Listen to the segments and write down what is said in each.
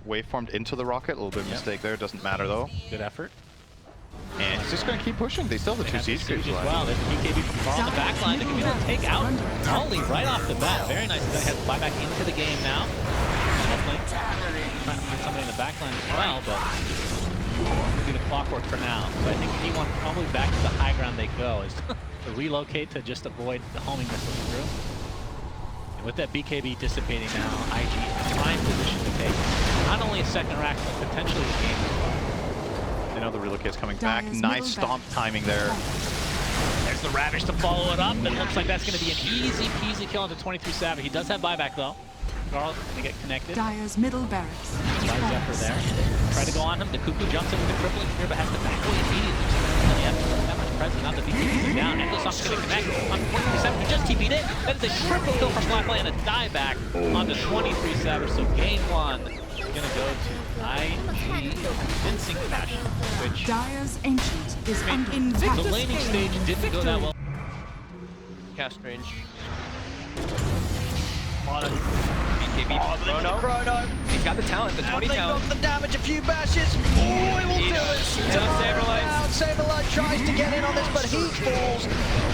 waveformed into the rocket. A little bit of mistake there. Doesn't matter though. Good effort. And he's just going to keep pushing. They still have the two siege creeps as well. There's BKB on the back line. They can either take out Ollie right off the bat. Very nice. He's going to have buyback into the game now. Definitely trying to find somebody in the back line as well, but going to do the clockwork for now. So I think T1 probably back to the high ground they go is to relocate to just avoid the homing missiles through. And with that BKB dissipating now, IG in a prime position to take not only a second rack, but potentially the game as well. They know the relocate's coming back. Nice stomp timing there. There's the Ravish to follow it up. It looks like that's going to be an easy peasy kill into 23 Savage. He does have buyback though. Carl's going to get connected. Dire's middle barracks. Zephyr there. Try to go on him. The Cuckoo jumps in with the crippling here, but has to back away immediately. Doesn't really have that much presence. Now the BKB is down. Endlesson's going to connect on 23 Savage, who just TP'd in. That is a triple kill for Flyfly and a dieback onto 23 Savage. So game one is going to go to IG convincing fashion, which Dire's Ancient is under attack. the laning stage didn't go that well. Cast range. Chrono. He's got the talent, the 20 talent. Got the damage, a few bashes. Oh, he will do it. Saberlight tries to get in on this, but he falls.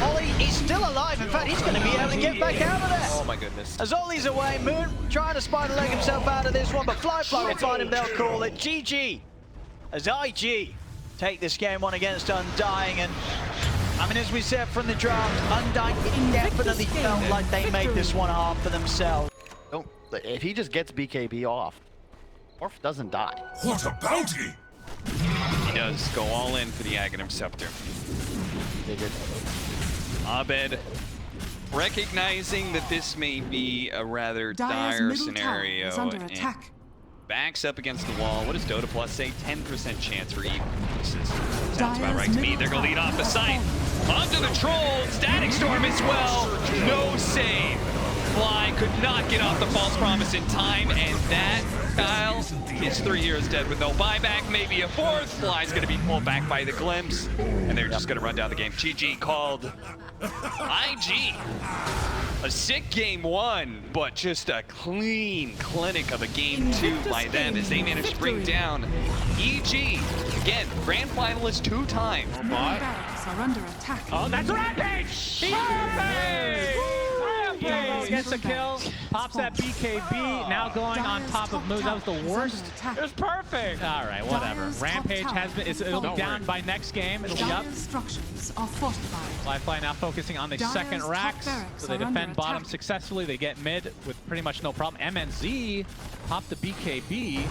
Ollie is still alive. In fact, he's going to be able to get back out of there. Oh my goodness. As Ollie's away, Moon trying to spider leg himself out of this one, but Flyfly will find him, they'll call it GG. As IG take this game one against Undying, and I mean, as we said from the draft, Undying definitely felt like they made this one hard for themselves. If he just gets BKB off, Orf doesn't die. What a bounty! He does go all in for the Aghanim Scepter. They did. Abed, recognizing that this may be a rather dire scenario, and backs up against the wall. What does Dota Plus say? 10% chance for even. Sounds about right to me. They're gonna lead off the site. Onto the troll, Static Storm as well. No save. Fly could not get off the false promise in time, and that Kyle is 3 years dead with no buyback, maybe a fourth. Fly's gonna be pulled back by the glimpse, and they're just gonna run down the game. GG called. IG, a sick game one, but just a clean clinic of a game two by them as they managed to bring down EG. Again, grand finalist 2 times. Barracks are under attack. Oh, that's Rampage! Rampage! Gets a kill, pops that BKB, now going on top of Moose. That was the worst. It was perfect. All right, whatever. Rampage has been, it'll be down by next game. It'll be up. Structures are fortified. Flyfly now focusing on the second racks, so they defend bottom successfully. They get mid with pretty much no problem. MNZ pop the BKB.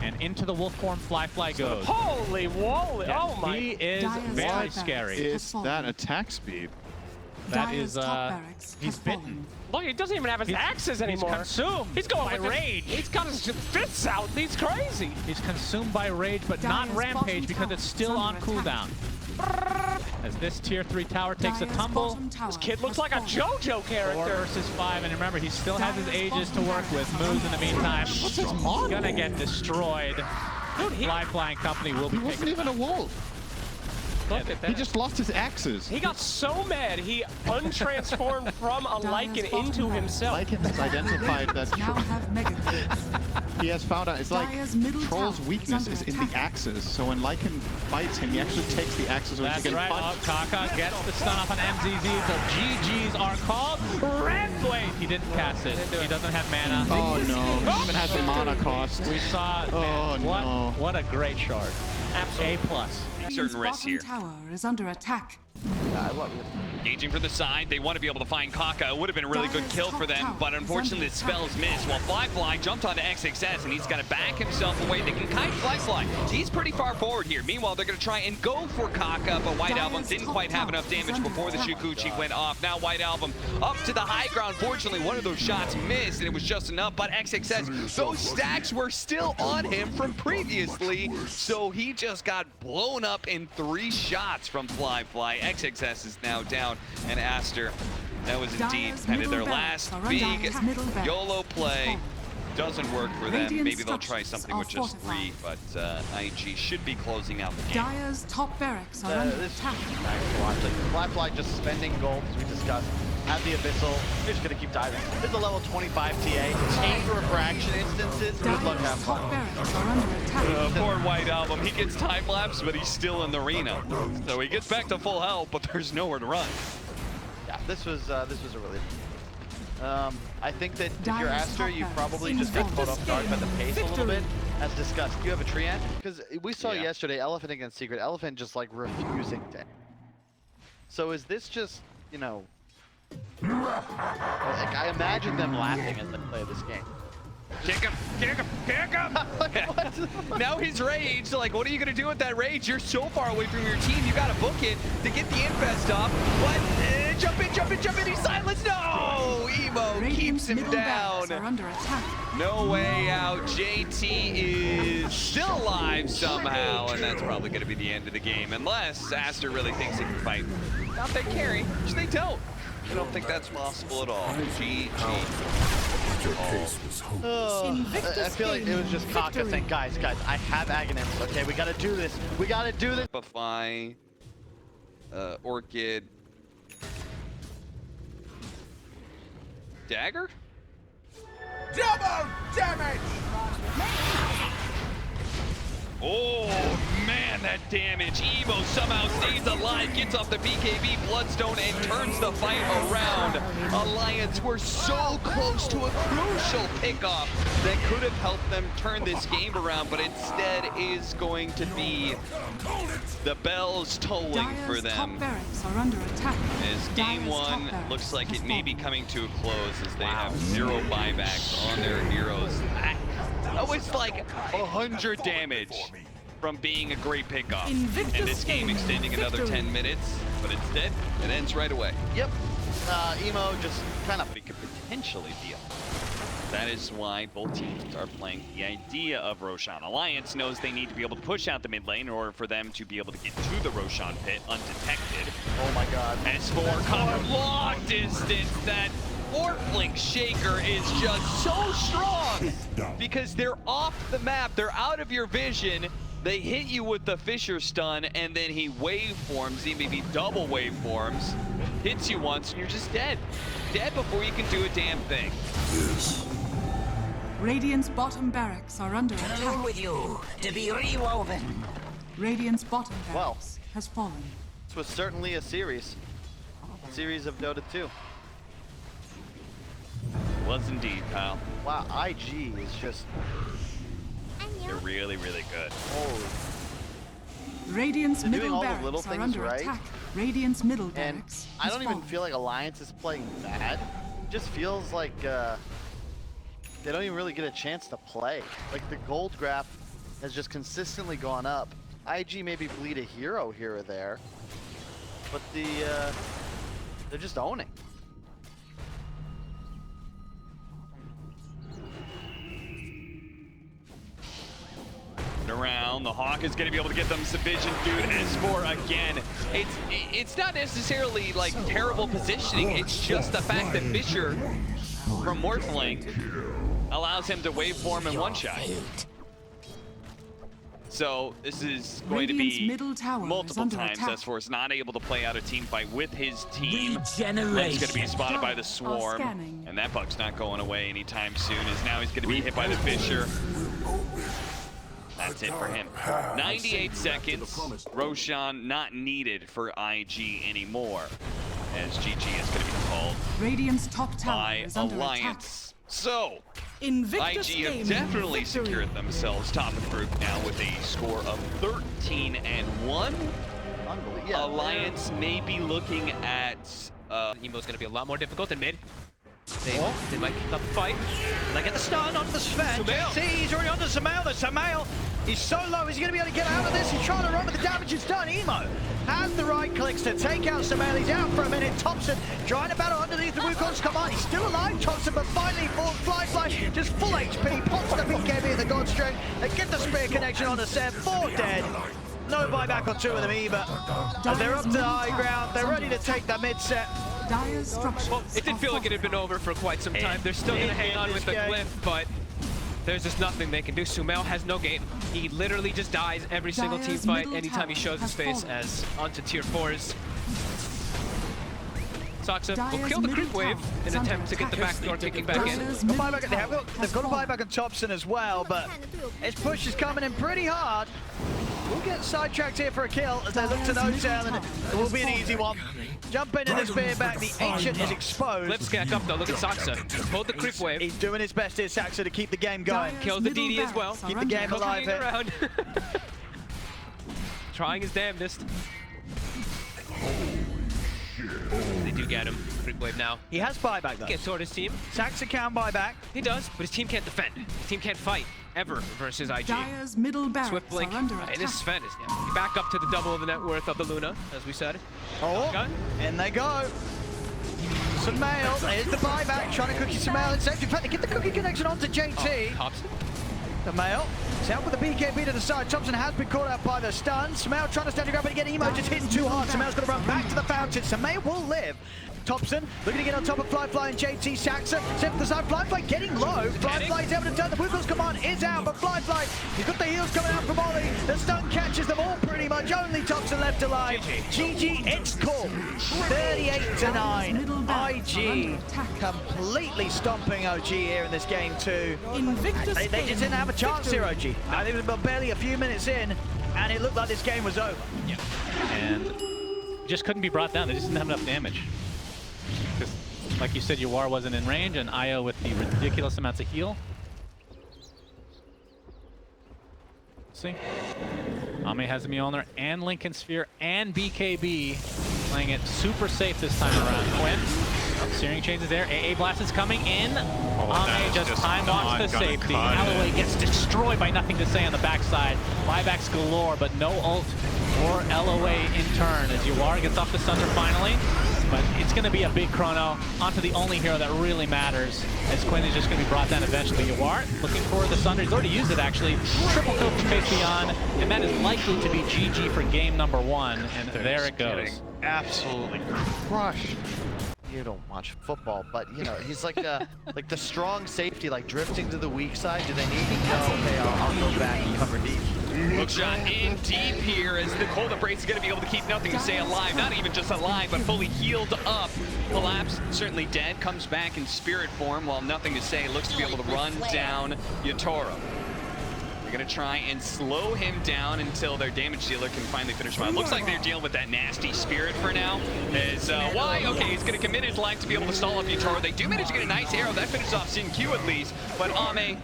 And into the wolf form, Flyfly goes. Holy moly! Yeah, Oh my! He is very scary. Is that attack speed? That is, he's bitten. Look, he doesn't even have his axes anymore. He's consumed. He's going by rage. He's got his fists out. He's crazy. He's consumed by rage, but not Rampage because it's still on cooldown. As this tier 3 tower takes a tumble. This kid looks like a JoJo character. 4 versus 5, and remember, he still has his Aegis to work with. Moves in the meantime. What's his model? Gonna get destroyed. Dude, Flyfly and company will be He wasn't even a wolf. Look at that. He just lost his axes. He got so mad, he untransformed from a Lycan into himself. Lycan has identified that Now have mega kills. he has found out it's like Dire's middle Troll's tower weakness is is under in the attack. axes. So when Lycan fights him, he actually takes the axes so he That's can right. punch. Kaka gets the stun off on MZZ, so GGs are called. Wait, he didn't cast it. He doesn't have mana. Oh no, he even has the mana cost. We saw. Oh Man, what a great shard. Absolutely. A+. Certain risks here. Tower is under attack. Engaging for the side, they want to be able to find Kaka. It would have been a really good kill for them, but unfortunately the spell's missed. While Flyfly jumped onto XXS and he's got to back himself away. They can kite Flyfly. He's pretty far forward here. Meanwhile, they're going to try and go for Kaka, but White Album didn't quite have enough damage before the Shukuchi went off. Now White Album up to the high ground. Fortunately, one of those shots missed and it was just enough, but XXS, those stacks were still on him from previously, so he just got blown up in 3 shots from Flyfly. XXS is now down, and Aster, that was indeed kind of their last big YOLO play. Doesn't work for them. Maybe they'll try something with just 3, but IG should be closing out the game. Dire's top barracks are under This attack. Flyfly just spending gold, as we discussed, have the Abyssal. They're just gonna keep diving. This is a level 25 TA. 8 refraction instances. Good luck, have Dire's top fun. barracks are under attack. Poor White Album. He gets time lapse, but he's still in the arena. So he gets back to full health, but there's nowhere to run. Yeah, this was a really. I think that if you're Dire's Aster, top you barracks probably just got caught off guard by the pace a little bit. As discussed, do you have a Treant? Because we saw Yeah. yesterday Elephant against Secret. Elephant just like refusing to. So is this just, you know? Like, I imagine them laughing as they play this game. Kick him! Kick him! Kick him! Now he's raged. Like, what are you gonna do with that rage? You're so far away from your team. You gotta book it to get the infest off. What? Jump in! Jump in! Jump in! He's silenced. No! Emo keeps Radiant's him middle barracks are down. under attack. No way out. JT is still alive somehow, and that's probably gonna be the end of the game, unless Aster really thinks he can fight. Not that carry, which they don't. I don't think that's possible at all. GG. I feel like it was just Kaka saying, guys, I have Aghanim's. Okay, we gotta do this. We gotta do this. Buffy, Orchid, Dagger? Double damage! Oh man, that damage. Evo somehow stays alive, gets off the BKB Bloodstone, and turns the fight around. Alliance were so close to a crucial pickoff that could have helped them turn this game around, but instead is going to be the bells tolling for Dire's them. top barracks are under attack. As game Dire's top one barracks looks like has it may be fallen. coming to a close as they have 0 buybacks on their heroes. That was like 100 damage from being a great pickoff. Invictus And this game extending another victory. 10 minutes, but instead it ends right away. Yep. Emo just kind of. It could potentially be up. That is why both teams are playing the idea of Roshan. Alliance knows they need to be able to push out the mid lane in order for them to be able to get to the Roshan pit undetected. Oh my god. S4 cover long distance. That Orflink Shaker is just so strong because they're off the map. They're out of your vision. They hit you with the Fisher stun, and then he waveforms, he maybe double waveforms, hits you once, and you're just dead. Dead before you can do a damn thing. Radiant's bottom barracks are under Along attack. with you to be rewoven. Radiant's bottom Well. barracks has fallen. This was certainly a series of Dota 2. Was indeed, pal. Wow, IG is just. They're really, really good. Holy. Radiant's They're doing middle all the barracks little are things under right. attack. Radiant's middle And barracks I has don't even fallen. feel like Alliance is playing bad. It just feels like they don't even really get a chance to play. Like the gold graph has just consistently gone up. IG maybe bleed a hero here or there, but they're just owning. Around, the Hawk is going to be able to get them some vision, dude. S4 again. It's not necessarily like terrible positioning. It's just the fact that Fisher from Morphling allows him to waveform in one shot. So this is going to Radiant's be middle tower is multiple under times attack. S4 is not able to play out a team fight with his team. He's Regeneration. going to be spotted by the Swarm, scanning. and that bug's not going away anytime soon, as now he's going to be hit by the Fisher. That's it for him. 98 seconds. Roshan not needed for IG anymore, as GG is going to be called Radiant's top tower by is under attack. Alliance. So, Invictus IG have Gaming definitely victory. secured themselves top of the group now with a score of 13-1. Unbelievable. Yeah, Alliance may be looking at Emo's gonna be a lot more difficult than mid. They might keep up the fight. They get the stun onto the Sven. Sumail. See, he's already onto Sumail. The Sumail, he's so low, he's going to be able to get out of this. He's trying to run, but the damage is done. Emo has the right clicks to take out Sumail. He's out for a minute. Thompson trying to battle underneath the Wukong's command. He's still alive, Thompson, but finally Fly just full HP. Pops the BKB at the Godstring. They get the spear connection on the set. 4 dead. No buyback on 2 of them either. As they're up to the high ground, they're ready to take the mid set. Dire's structures Well, it did are feel like it had been over for quite some time. They're still gonna hang on with the cliff, but there's just nothing they can do. Sumail has no game. He literally just dies every single team Dire's fight middle anytime he tower shows his has face fallen. as onto tier 4s. Soxa will kill the creep wave in an attempt to get the backdoor kicking back in. They've got a buyback on Thompson as well, but his push is coming in pretty hard. We'll get sidetracked here for a kill as they look to no tail, and it will be an easy one. Jump into the spear back, the Ancient is exposed. Flips back up though, look at Soxa. Hold the creep wave. He's doing his best here, Saxa, to keep the game going. Kills the DD as well. Keep the game alive here. Around. Trying his damnedest. They do get him. Creep wave now. He has buyback though. Gets toward his team. Saxa can buyback. He does, but his team can't defend. His team can't fight ever versus IG. Dyer's middle barracks Swift blink. are under And attack. this Sven is back up to the double of the net worth of the Luna, as we said. Oh, and they go. Some mail. Here's the buyback. Trying to cookie some mail. In fact, they get the cookie connection onto JT. Thompson. The mail. It's out with the BKB to the side. Thompson has been caught out by the stun. Smell trying to stand the grab, but again, Emo just hitting too hard. Smel's going to run back to the fountain. Smail will live. Thompson looking to get on top of Fly and JT. Saxa set to the side. Fly getting low. Fly is able to turn. The Wiggles command is out, but Fly, he's got the heals coming out from Ollie. The stun catches them all pretty much. Only Thompson left alive. GG, it's called. 38-9. IG completely stomping OG here in this game too. Invictus They just didn't have a chance here, OG. It was barely a few minutes in, and it looked like this game was over. Yeah. And just couldn't be brought down. They just didn't have enough damage. Because, like you said, Yawar wasn't in range, and Io with the ridiculous amounts of heal. See? Ame has the Mjolnir and Lincoln Sphere and BKB, playing it super safe this time around. Quinn, Searing Chains is there. AA Blast is coming in. Ame just time walks to safety. Alloway gets destroyed by Nothing to Say on the backside. Buybacks galore, but no ult or LOA in turn as Yawar gets off the Sunder finally. But it's going to be a big chrono onto the only hero that really matters, as Quinn is just going to be brought down eventually. Yawar looking for the Sunder. He's already used it, actually. Triple kill from Face Beyond, and that is likely to be GG for game number 1. And there it goes. Absolutely crushed. You don't watch football, but you know he's like like the strong safety, like drifting to the weak side. Do they need to go? Okay, I'll go back and cover deep. Hook shot in deep here as the Cold Embrace is going to be able to keep Nothing to Say alive. Not even just alive, but fully healed up. Collapse, certainly dead, comes back in spirit form while Nothing to Say looks to be able to run down Yatoro. They're going to try and slow him down until their damage dealer can finally finish him out. Looks like they're dealing with that nasty spirit for now. As why? Okay, he's going to commit his life to be able to stall up Yatoro. They do manage to get a nice arrow. That finishes off Sin Q at least, but Ame...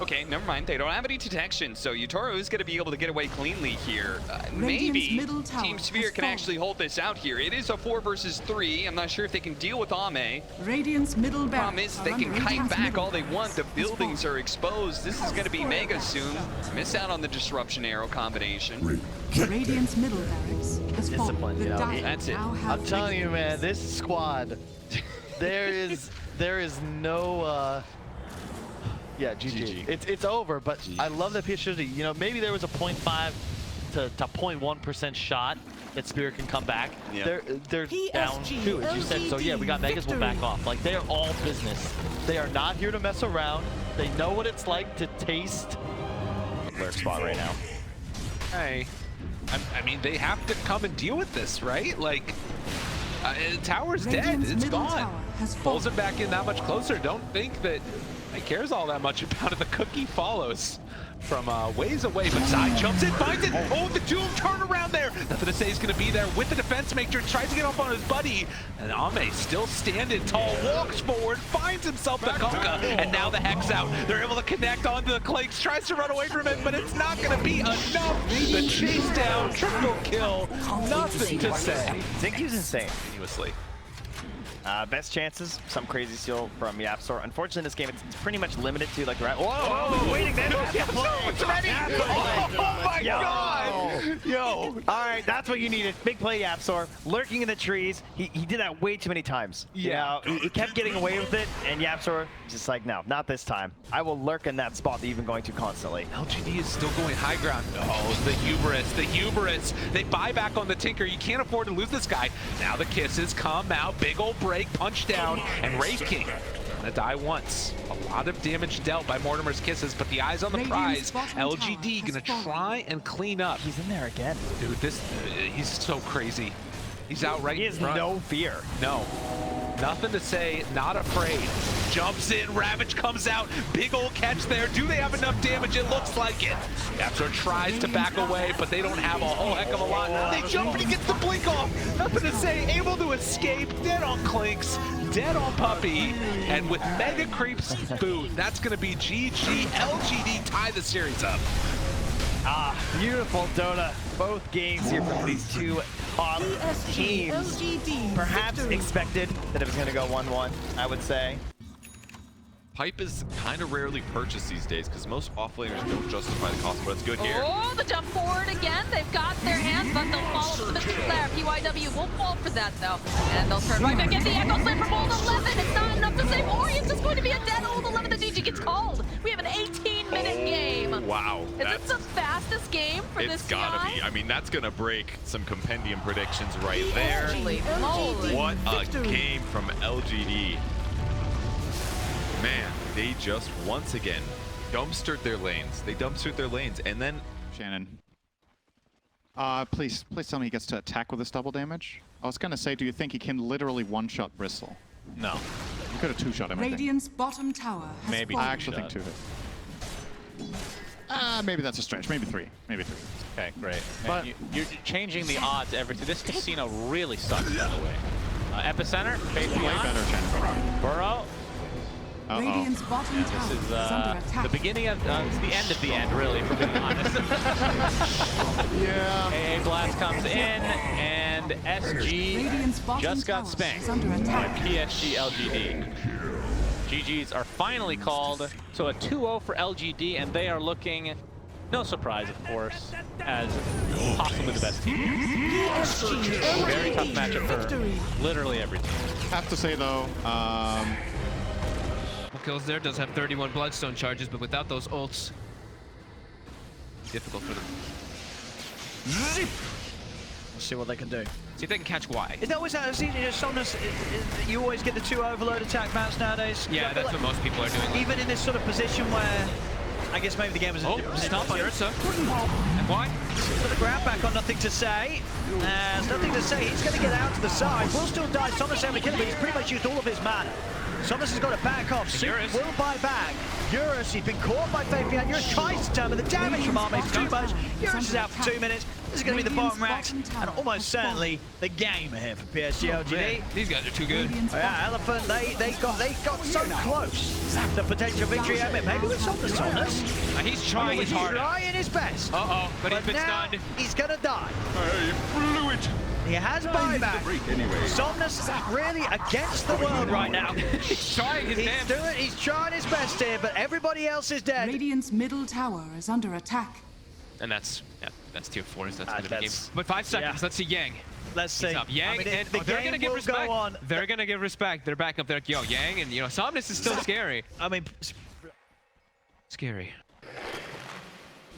Okay, never mind. They don't have any detection, so Yatoro is going to be able to get away cleanly here. Maybe Team Sphere can actually hold this out here. It is a 4 versus 3. I'm not sure if they can deal with Ame. Radiant's middle Problem is, they can kite back all they want. The buildings are exposed. This is going to be mega soon. Miss out on the disruption arrow combination. Radiant's middle barracks has Discipline, you know. That's it. I'm telling you, man, this squad, there is no. Yeah, GG. It's over, but I love that PSG. You know, maybe there was a 0.5 to 0.1% shot that Spirit can come back. Yeah. They're down too, as you said. So yeah, we got Megas, we'll back off. Like, they are all business. They are not here to mess around. They know what it's like to taste their spot right now. Hey, I mean, they have to come and deal with this, right? Like, tower's dead. It's gone. Pulls him back in that much closer. Don't think that he cares all that much about it. The cookie follows from ways away, but side jumps in, finds it. Oh, the Doom turnaround there. Nothing to Say is going to be there with the defense matrix, tries to get up on his buddy, and Ame still standing tall, walks forward, finds himself the Kunkka, and now the Hex out. They're able to connect onto the Clanks, tries to run away from it, but it's not going to be enough. The chase down, triple kill, Nothing to Say. Zinky's insane. Continuously. Best chances, some crazy steal from Yapsor. Unfortunately, in this game, it's pretty much limited to like the right. Whoa, waiting there. It's ready. Oh my God! Yo! All right, that's what you needed. Big play, Yapsor. Lurking in the trees. He did that way too many times. Yeah. You know, he kept getting away with it, and Yapsor just like, no, not this time. I will lurk in that spot that you've been going to constantly. LGD is still going high ground. Oh, the hubris, the hubris. They buy back on the Tinker. You can't afford to lose this guy. Now the kisses come out. Big old break, punch down, and Wraith King gonna die once. A lot of damage dealt by Mortimer's kisses, but the eyes on the prize. LGD gonna try and clean up. He's in there again. Dude, he's so crazy. He's out right in front. He has no fear. No. Nothing to say, not afraid. Jumps in, Ravage comes out, big old catch there. Do they have enough damage? It looks like it. Yapzor tries to back away, but they don't have a whole heck of a lot. They jump and he gets the blink off. Nothing to say, able to escape, dead on Clinks, dead on Puppey, and with Mega Creep's boot, that's gonna be PSG.LGD tie the series up. Ah, beautiful Dota. Both games here from these two top teams. Perhaps expected that it was going to go 1-1, I would say. Pipe is kind of rarely purchased these days because most offlaners don't justify the cost, but it's good here. Oh, the jump forward again. They've got their hands, but they'll follow the mistakes there. PYW will fall for that, though. And they'll turn right back in. The Echo Slam from Old 11. It's not enough to save Orient's. It's going to be a dead Old 11. The GG gets called. We have an 18-minute game. Wow. Is this the fastest game for this It's gotta be. I mean, that's gonna break some compendium predictions right there. Holy moly. What a game from LGD. Man, they just once again dumpstered their lanes. They dumpstered their lanes, and then Shannon. Please tell me he gets to attack with this double damage. I was gonna say, do you think he can literally one-shot Bristle? No. You could have two-shot him, I think. Radiant's bottom tower has Maybe. fallen. I actually think two hit. Maybe that's a stretch. Maybe three. Maybe three. Okay, great. But you're changing the odds every This casino really sucks, by the way. Epicenter, Faith way Beyond, better, Shannon. Burrow. Radiant's bottom tower This is under attack. the beginning of, it's the end of the end, really, for being honest. Yeah. AA Blast comes in, and SG Radiant's bottom just got tower spanked is under by attack. PSG.LGD. GGs are finally called, so a 2-0 for LGD, and they are looking, no surprise, of course, as possibly the best team. Very tough matchup for literally every team. Have to say though, Kills there, does have 31 Bloodstone charges, but without those ults, difficult for them. Let's see what they can do. See if they can catch Y. Is that always how Somnus, you always get the two overload attack maps nowadays? Yeah, that's what most people are doing. Even in this sort of position where, I guess maybe the game is a different position. Stop on Ursa. And why? Got the grab back on Nothing to Say. There's nothing to say. He's going to get out to the side. Will still die. Somnus able to kill him, but he's pretty much used all of his mana. Somnus has got to back off. Super will buy back. Eurus, he's been caught by Fabian. Eurus tries to turn, but the damage from Arme is too much. Eurus is out for 2 minutes. This is going to be the bottom racks, and almost certainly the game here for PSG.LGD. These guys are too good. Oh, yeah, Elephant, they got so close to potential victory. I mean, maybe with Somnus. He's trying his hardest. He's trying his best. But he's been now stunned. He's going to die. I blew it. He has buyback. Somnus really against the world right now. He's trying his best. He's trying his best here, but everybody else is dead. Radiant's middle tower is under attack. And that's tier 4s. That's gonna be game. But 5 seconds. Let's see Yang. Let's see. Yang, and they're gonna give respect. They're gonna give respect. They're back up there. Yo, Yang, and Somnus is still scary. I mean, scary.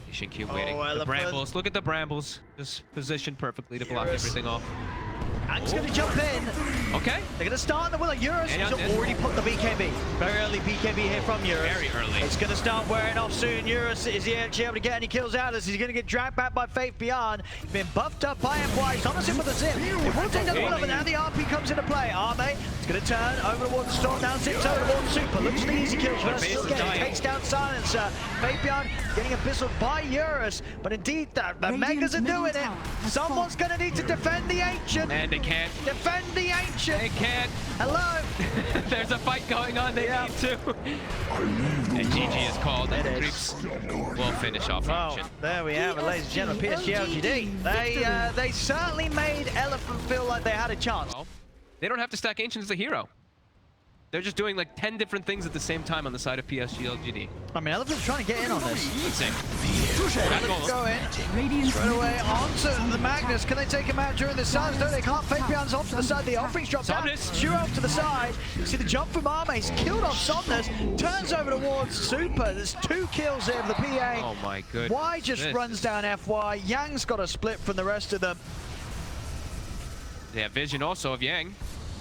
You should keep waiting. The Elephant. brambles. Look at the brambles. Just positioned perfectly to block everything off. Ang's going to jump in. Okay. They're going to start the Willow. Eurus has already put the BKB. Very early BKB here from Eurus. Very early. It's going to start wearing off soon. Eurus, is he actually able to get any kills out of this? He's going to get dragged back by Faith Beyond. He's been buffed up by FY. He's almost in with a zip. It will take down the Willow, but now the RP comes into play. Arme is going to turn over towards the storm, down 6 over towards Super. Looks for the easy kills, but still getting takes down Silencer. Faith Beyond getting abyssaled by Eurus, but indeed the Megas are doing it. Someone's going to need to defend the Ancient. And they can't. Defend the Ancient. They can't. Hello. There's a fight going on. They need to. And GG is called. And Creeps will finish off the Ancient. There we have it, ladies and gentlemen. PSG.LGD. They certainly made Elephant feel like they had a chance. Well, they don't have to stack Ancient as a hero. They're just doing like 10 different things at the same time on the side of PSG.LGD. I mean, Elephant's trying to get in on this. Insane. Let's go in. Straight away onto the Magnus. Can they take him out during the silence? No, they can't. Fake Beyond's off to the side. The offerings drop down. Shoot off to the side. You see the jump from Arme. He's killed off Somnus. Turns over towards Super. There's 2 kills here for the PA. Oh my goodness. Y just runs down FY. Yang's got a split from the rest of them. They have vision also of Yang.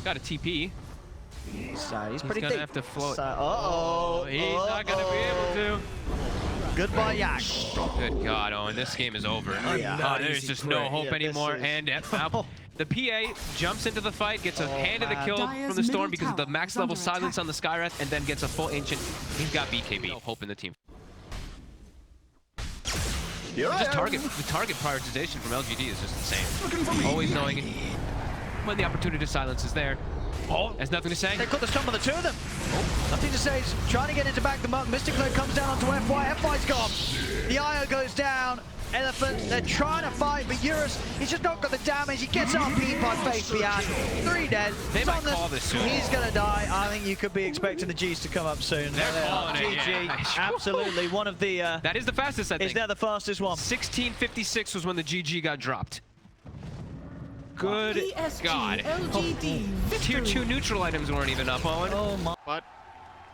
Got a TP. He's pretty gonna deep. have to float. He's not gonna be able to. Goodbye, Yang. Good God, and this game is over. There's just no hope anymore. And The PA jumps into the fight, gets a hand of the kill from the Storm because of the max level silence on the Skywrath, and then gets a full Ancient. He's got BKB. No hope in the team. Just the target prioritization from LGD is just insane. Always knowing when the opportunity to silence is there. Oh, there's nothing to say. They caught the stun on the two of them. Oh. Nothing to say. He's trying to get into back the monk. Mystic Cloak comes down onto FY. FY's gone. The IO goes down. Elephant, they're trying to fight, but Eurus, he's just not got the damage. He gets RP'd by Face behind. 3 dead. They might call this soon. He's gonna die. I think you could be expecting the Gs to come up soon. They're calling it, GG, yeah. absolutely. One of the... that is the fastest, I think. Is that the fastest one? 16:56 was when the GG got dropped. Good God. PSG.LGD Tier 2 neutral items weren't even up, Owen. Oh my. But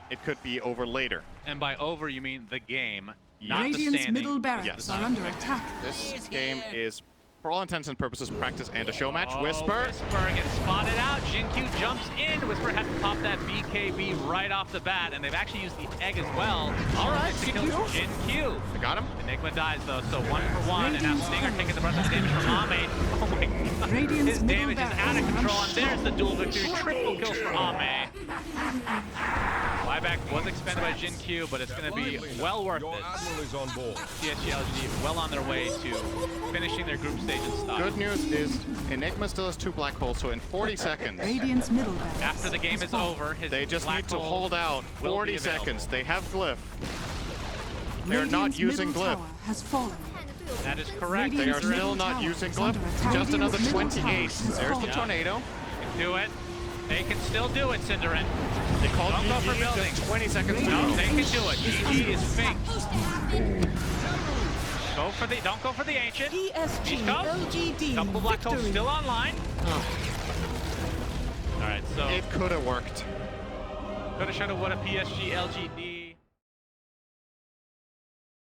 it could be over later. And by over, you mean the game, not Radiant's the standing. middle barracks Yes. are under attack. This game is, for all intents and purposes, practice and a show match. Oh, Whisper. Whisper gets spotted out. Jinq jumps in. Whisper has to pop that BKB right off the bat, and they've actually used the egg as well. All right, Jinq. I got him. Enigma dies though, so 1 for 1, and now Stinger taking the brunt of the damage from Ame. Oh my god. Radiant's His damage is out of control, and there's the dual victory. Triple kills for Ame. Buyback was expended by Jinq, but it's going to be well worth it. PSG.LGD well on their way to finishing their group stage in style. Good news is Enigma still has 2 black holes, so in 40 seconds, Radiant's middle barracks After the game is over, his they just black need to hole hold out will 40 be available. seconds. They have Glyph. They're not Radiant's using middle Glyph. tower has fallen. That is correct. They are Radiant's still middle not tower using is under Glyph. attack. Just another Radiant's middle 28. tower has There's the fallen. tornado. Do it. They can still do it, Cinderin. They called Don't go for GG building. just 20 seconds to No, go. they can do it. GG is fake. Don't go for the ancient. PSG.LGD Couple black holes still online. All right, so It could have worked. could have, should have, what a PSG.LGD.